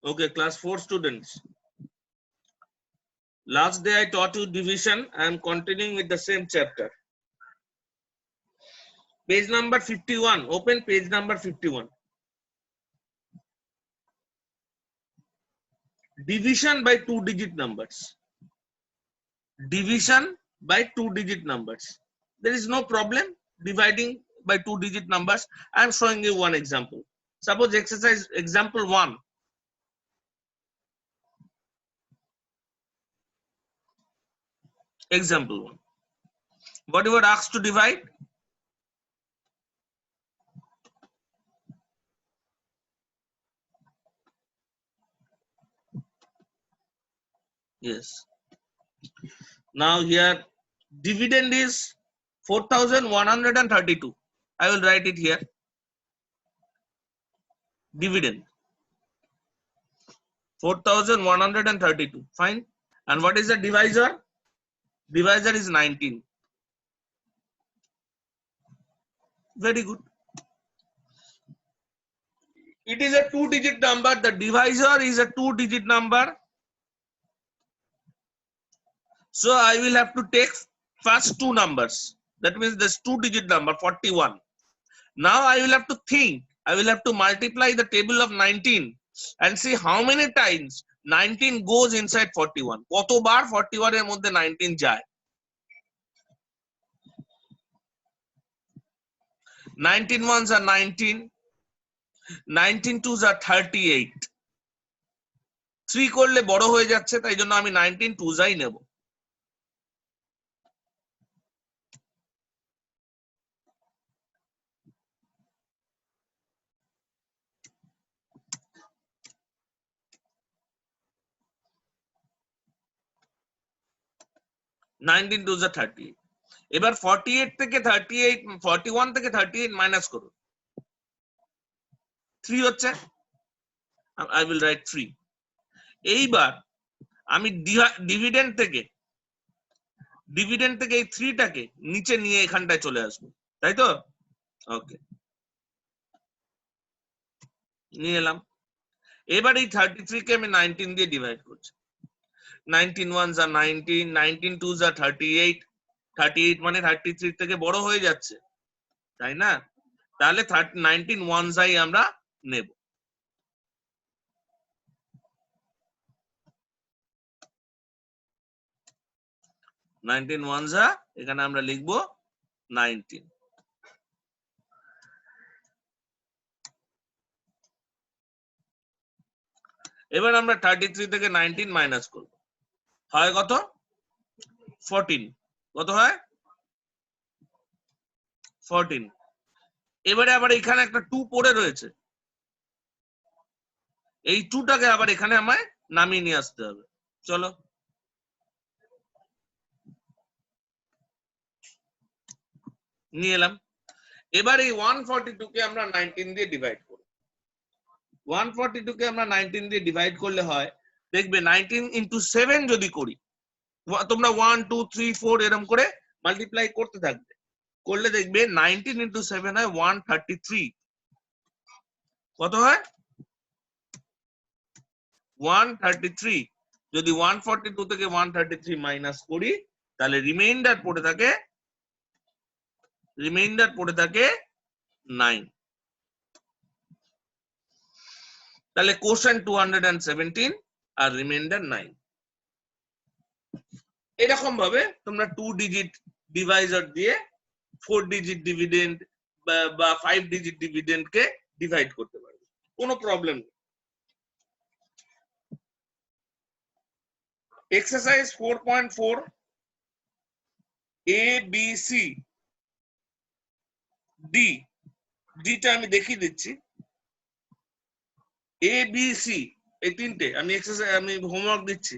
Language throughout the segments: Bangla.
Okay, class 4 students. Last day I taught you division. I am continuing with the same chapter. Page number 51. Open page number 51. Division by 2-digit numbers. Division by 2-digit numbers. There is no problem dividing by 2-digit numbers. I am showing you one example. Suppose exercise example 1. Example 1. What you were asked to divide? Yes. Now here dividend is 4,132. I will write it here. Dividend 4,132. Fine. And what is the divisor? Divisor is 19. Very good. It is a 2-digit number. The divisor is a 2-digit number. So I will have to take first 2 numbers. That means this 2-digit number 41. Now I will have to think. I will have to multiply the table of 19 and see how many times 19 goes inside 41. কতবার 41 এর মধ্যে 19 যায়? 19 ones are 19. 19 twos are 38. 3 করলে বড় হয়ে যাচ্ছে, তাই জন্য আমি 19 twos আই নেব। Nineteen two 38। এবার 48 থেকে 38 41 থেকে 38 মাইনাস করুন। 3 হচ্ছে, আই উইল রাইট 3। এইবার আমি ডিভিডেন্ড থেকে এই 3 টাকে নিচে নিয়ে এখানটায় চলে আসবো, তাই তো? ওকে, নিয়ে এলাম। এবার এই 33 কে আমি 19 দিয়ে ডিভাইড করছি। 19 ones are 19, 19 twos are 38, 38 মানে 33 থেকে বড় হয়ে যাচ্ছে, তাই না? তাহলে 19 ones আই আমরা নেব। এখানে আমরা লিখবো 19। এবার আমরা 33 থেকে 19 মাইনাস করব, হয় কত? 14। কত হয়? 14। এবারে আবার এখানে একটা 2 পড়ে রয়েছে, এই 2টাকে আবার এখানে আমায় নামিয়ে নিয়ে আসতে হবে। চলো, নিয়ে এলাম। এবার এই 142 কে আমরা 19 দিয়ে ডিভাইড করব। 142 কে আমরা 19 দিয়ে ডিভাইড করলে হয়, দেখবে 19 ইনটু 7 যদি করি, তোমরা 1 2 3 4 এরকম করে মাল্টিপ্লাই করতে থাকবে, করলে দেখবে 19 ইনটু 7 হয় 133। কত হয়? 133। যদি 142 থেকে 133 মাইনাস করি, তাহলে রিমাইন্ডার পড়ে থাকে 9। তাহলে কোশ্চেন 217 আর রিমাইন্ডার 9। এরকম ভাবে তোমরা 2-digit ডিভাইজার দিয়ে 4-digit ডিভিডেন্ড বা 5-digit ডিভিডেন্ড কে ডিভাইড করতে পারবে, কোনো প্রবলেম নেই। Exercise 4.4 A B C D. ডিটা আমি দেখিয়ে দিচ্ছি। এ বি সি এই 3টে আমি হোমওয়ার্ক দিচ্ছি।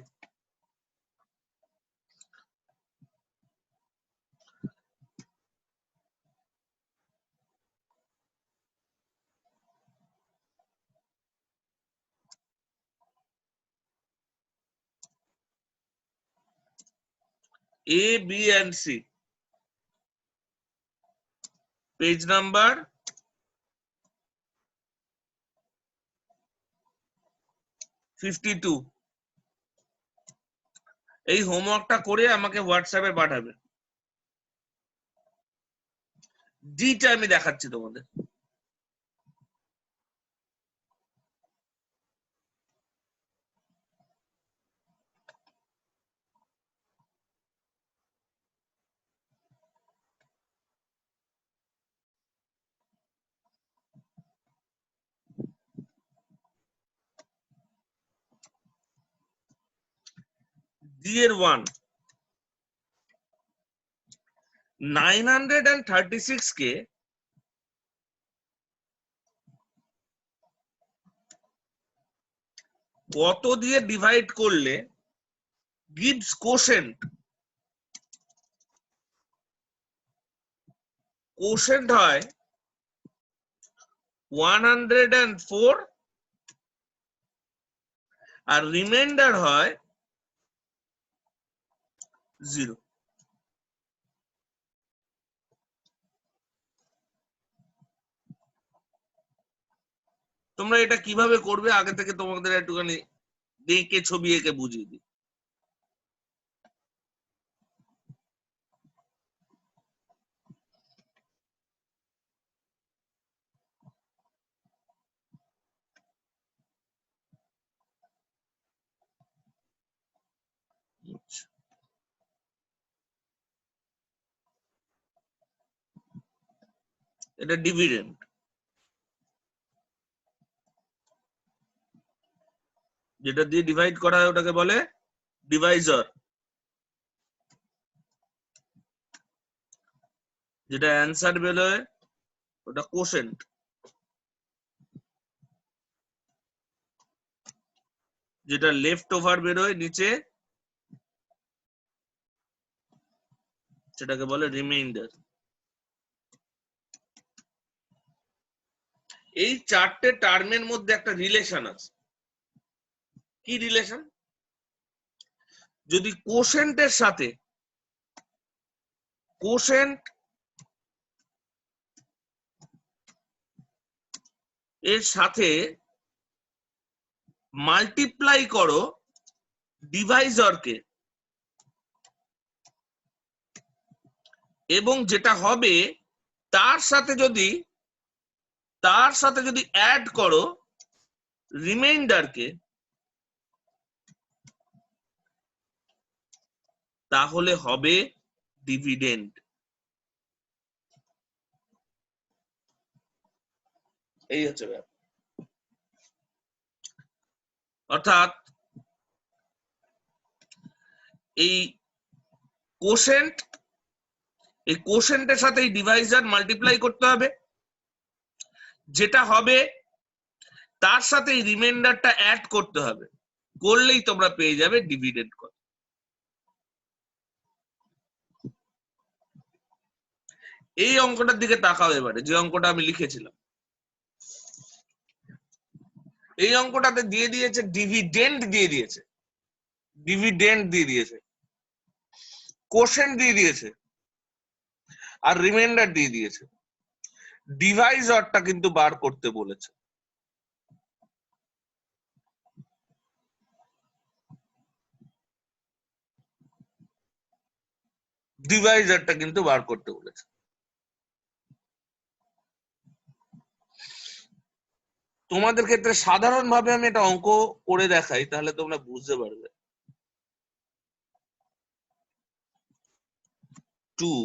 A, B and C. Page number 52। এই হোমওয়ার্কটা করে আমাকে হোয়াটসঅ্যাপে পাঠাবে। ডিটা আমি দেখাচ্ছি তোমাদের। ডি এর 1 936 কে কত দিয়ে ডিভাইড করলে gives quotient হয় 104 আর রিমাইন্ডার হয় 0। তোমরা এটা কিভাবে করবে আগে থেকে তোমাদের একটুখানি দেখে ছবি এঁকে বুঝিয়ে দিই। এটা ডিভিডেন্ড, যেটা দিয়ে ডিভাইড করা হয় ওটাকে বলে ডিভাইজার, যেটা অ্যান্সার বেরোয় ওটা কোশেন্ট, যেটা লেফট ওভার বেরোয় নিচে সেটাকে বলে রিমাইন্ডার। এই চারটে টার্মের মধ্যে একটা রিলেশন আছে। কি রিলেশন? যদি কোশেন্টের সাথে কোশেন্ট এর সাথে মাল্টিপ্লাই করো ডিভাইজারকে, এবং যেটা হবে তার সাথে যদি অ্যাড করো রিমাইন্ডারকে, তাহলে হবে ডিভিডেন্ড। এই হচ্ছে ব্যাপার। অর্থাৎ এই কোশেন্টের সাথে এই ডিভাইজার মাল্টিপ্লাই করতে হবে, যেটা হবে তার সাথে এই রিমাইন্ডারটা অ্যাড করতে হবে, করলেই তোমরা পেয়ে যাবে ডিভিডেন্ড কত। এই অঙ্কটার দিকে তাকাও এবারে, যে অঙ্কটা আমি লিখেছিলাম। এই অঙ্কটাতে দিয়ে দিয়েছে ডিভিডেন্ড দিয়ে দিয়েছে, কোশেন্ট দিয়ে দিয়েছে, আর রিমাইন্ডার দিয়ে দিয়েছে। ডিভাইজারটা কিন্তু বার করতে বলেছে। ডিভাইজারটা কিন্তু বার করতে বলেছে। তোমাদের ক্ষেত্রে সাধারণভাবে আমি একটা অঙ্ক করে দেখাই, তাহলে তোমরা বুঝতে পারবে। 2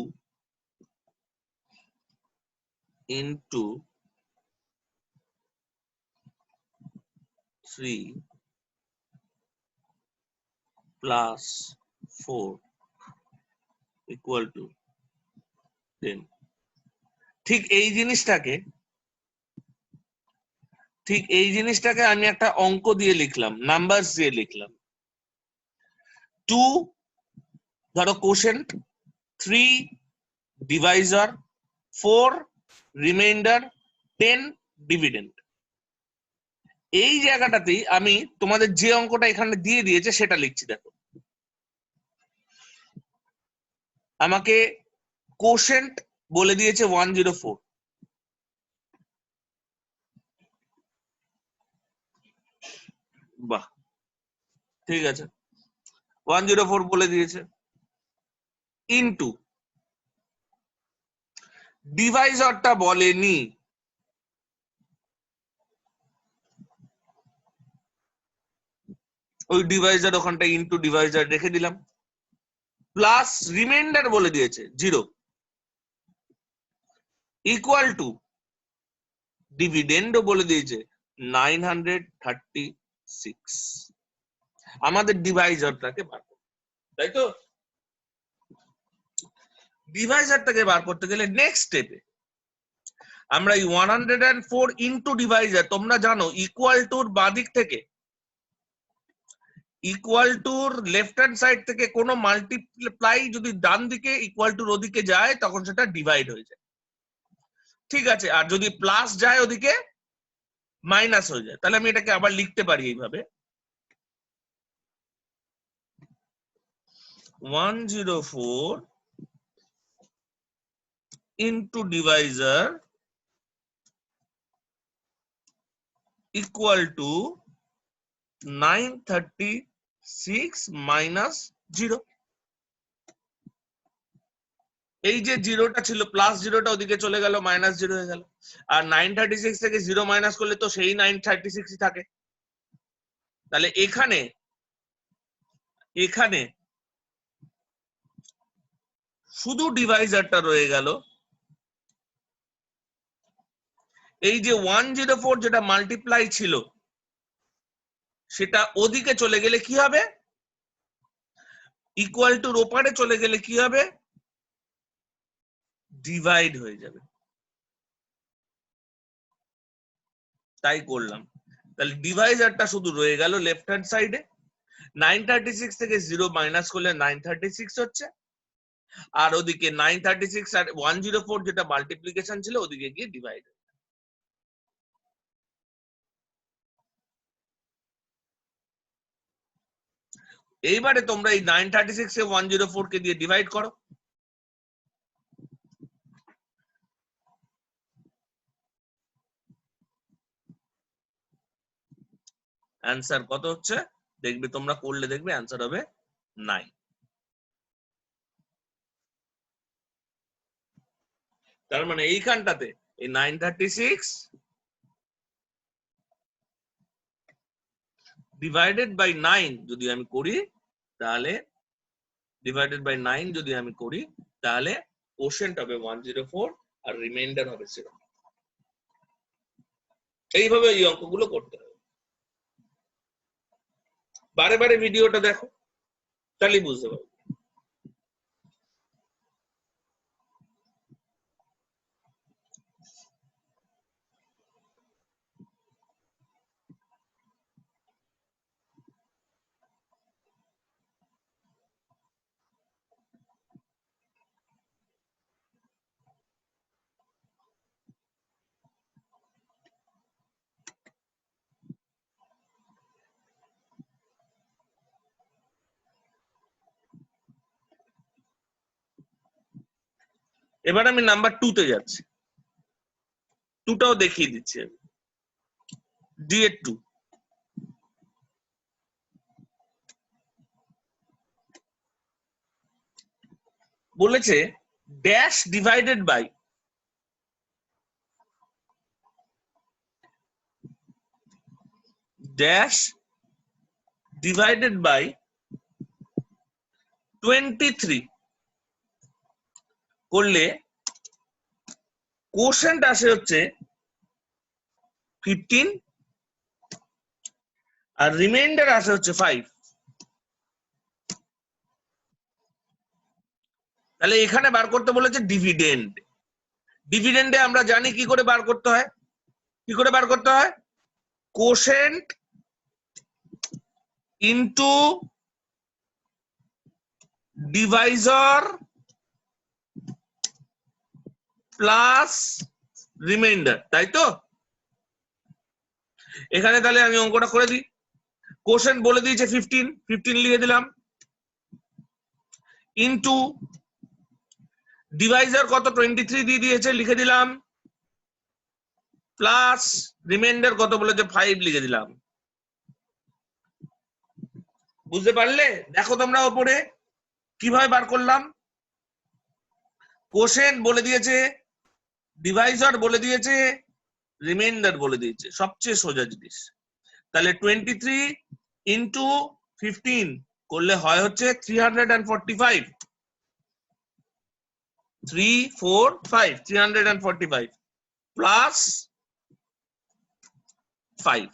into 3 plus 4 equal to 10। ঠিক এই জিনিসটাকে আমি একটা অঙ্ক দিয়ে লিখলাম, নাম্বারস দিয়ে লিখলাম। 2 ধরো কোশেন্ট, 3 ডিভাইজার, 4 রিমাইন্ডার, 10 ডিভিডেন্ড। এই জায়গাটাতেই আমি তোমাদের যে অঙ্কটা এখানে দিয়ে দিয়েছে সেটা লিখছি। দেখো, আমাকে কোশেন্ট বলে দিয়েছে 104। বাহ, ঠিক আছে, 104 বলে দিয়েছে, ইনটু ডিভাইজারটা বলেনি, ওই ডিভাইজার ওখানটা ইনটু ডিভাইজার রেখে দিলাম, প্লাস রিমাইন্ডার বলে দিয়েছে 0 ইকুয়াল টু ডিভিডেন্ডও বলে দিয়েছে 936। আমাদের ডিভাইজারটাকে বার করতে, তাই তো? ডিভাইজারটাকে বার করতে গেলে নেক্সট স্টেপে আমরা এই 104 ইনটু ডিভাইজার, তোমরা জানো ইকুয়াল টুর বাদিক থেকে, ইকুয়াল টুর লেফট হ্যান্ড সাইড থেকে কোনো মাল্টিপ্লাই যদি ডান দিকে ইকুয়াল টুর ওদিকে যায় তখন সেটা ডিভাইড হয়ে যায়, ঠিক আছে? আর যদি প্লাস যায় ওদিকে মাইনাস হয়ে যায়। তাহলে আমি এটাকে আবার লিখতে পারি এইভাবে, 104 into Deviser equal to 936 minus 0। এই যে জিরোটা ছিল প্লাস জিরোটা ওদিকে চলে গেল, মাইনাস 0 হয়ে গেল। আর 936 থেকে 0 মাইনাস করলে তো সেই 936 থাকে। তাহলে এখানে এখানে শুধু ডিভাইজারটা রয়ে গেল। এই যে 104 যেটা মাল্টিপ্লাই ছিল সেটা ওদিকে চলে গেলে কি হবে, ইকুয়াল টুর ওপারে চলে গেলে কি হবে, ডিভাইড হয়ে যাবে। তাই করলাম। তাহলে ডিভাইজারটা শুধু রয়ে গেল লেফট হ্যান্ড সাইডে, 936 থেকে 0 মাইনাস করলে 936 হচ্ছে, আর ওদিকে 936 আর 104 যেটা মাল্টিপ্লিকেশন ছিল ওদিকে গিয়ে ডিভাইড। এইবারে তোমরা এই 936 এ 104 কে দিয়ে ডিভাইড করো, অ্যান্সার কত হচ্ছে দেখবে, তোমরা করলে দেখবে অ্যান্সার হবে 9। তার মানে এইখানটাতে এই 936 ডিভাইডেড বাই 9 যদি আমি করি তাহলে, ডিভাইডেড বাই 9 যদি আমি করি তাহলে কোশেন্ট হবে 104 আর রিমাইন্ডার হবে 0। এইভাবে এই অঙ্কগুলো করতে হবে। বারে বারে ভিডিওটা দেখো, তাহলেই বুঝতে পারবে। এবার আমি নাম্বার 2 তে যাচ্ছি, 2টাও দেখিয়ে দিচ্ছি। ডি এর 2 বলেছে dash divided by dash divided by 23 করলে কোশেন্ট আসে হচ্ছে 15 আর রিমাইন্ডার আসে হচ্ছে 5। তাহলে এখানে বার করতে বলেছে ডিভিডেন্ড। ডিভিডেন্ডে আমরা জানি কি করে বার করতে হয়, কি করে বার করতে হয়, quotient into Deviser plus reminder, তাই তো? এখানে তাহলে আমি অঙ্কটা করে দিই। কোশেন্ট বলে দিয়েছে 15, 15 লিখে দিলাম, ইনটু ডিভাইজার কত 23 দিয়ে দিয়েছে লিখে দিলাম, প্লাস রিমাইন্ডার কত বলেছে 5 লিখে দিলাম। বুঝতে পারলে? দেখো তোমরা ওপরে কিভাবে বার করলাম, কোশেন্ট বলে দিয়েছে, ডিভাইজার বলে দিয়েছে, রিমাইন্ডার বলে দিয়েছে, সবচেয়ে সোজা জিনিস। তাহলে 23 ইন্টু 15 করলে হয় হচ্ছে 345, 345 প্লাস 5,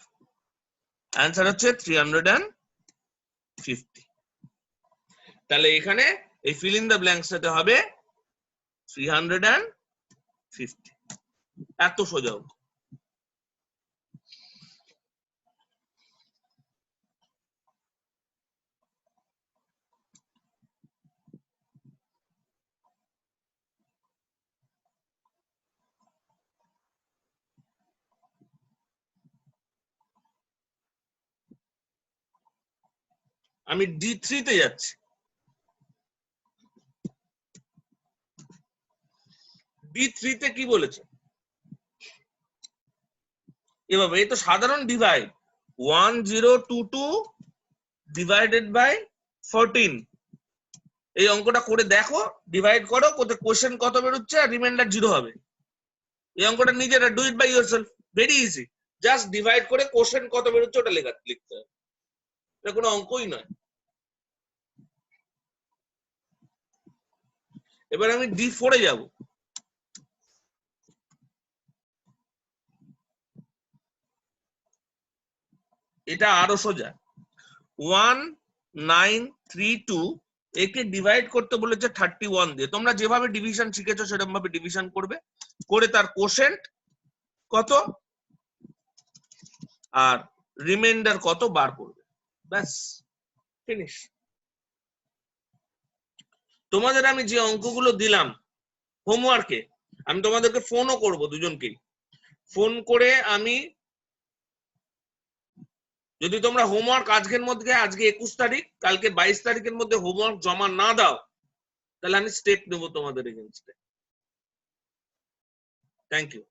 অ্যান্সার হচ্ছে 350। তাহলে এখানে এই ফিল ইন দ্য ব্ল্যাঙ্কস সাথে হবে 350। এত সোজা অঙ্ক। আমি D3 তে যাচ্ছি। D3 তে কি বলেছে? এভাবে, এই তো সাধারণ ডিভাইড, 1022 ডিভাইডেড বাই 14। এই অঙ্কটা করে দেখো, ডিভাইড করো, কোশ্চেন কত বেরোচ্ছে আর রিমাইন্ডার 0 হবে। এই অঙ্কটা নিজেরা do it by yourself, very easy. Just divide করে কোশ্চেন কত বেরোচ্ছে ওটা লিখতে হবে, এটা কোনো অঙ্কই নয়। এবার আমি D4 এ যাব। এটা আরো সোজা, 1932 একে ডিভাইড করতে বলেছে 31 দিয়ে। তোমরা যেভাবে ডিভিশন শিখেছো সেরকম ভাবে ডিভিশন করবে, করে তার কোশেন্ট কত আর রিমাইন্ডার কত বার করবে, ব্যাস ফিনিশ। তোমাদের আমি যে অঙ্কগুলো দিলাম হোমওয়ার্কে, আমি তোমাদেরকে ফোনও করব, দুজনকেই ফোন করে আমি, যদি তোমরা হোমওয়ার্ক আজকের মধ্যে, আজকে 21 তারিখ, কালকে 22 তারিখের মধ্যে হোমওয়ার্ক জমা না দাও, তাহলে আমি স্টেপ নেবো তোমাদের এগেইনস্টে। Thank you.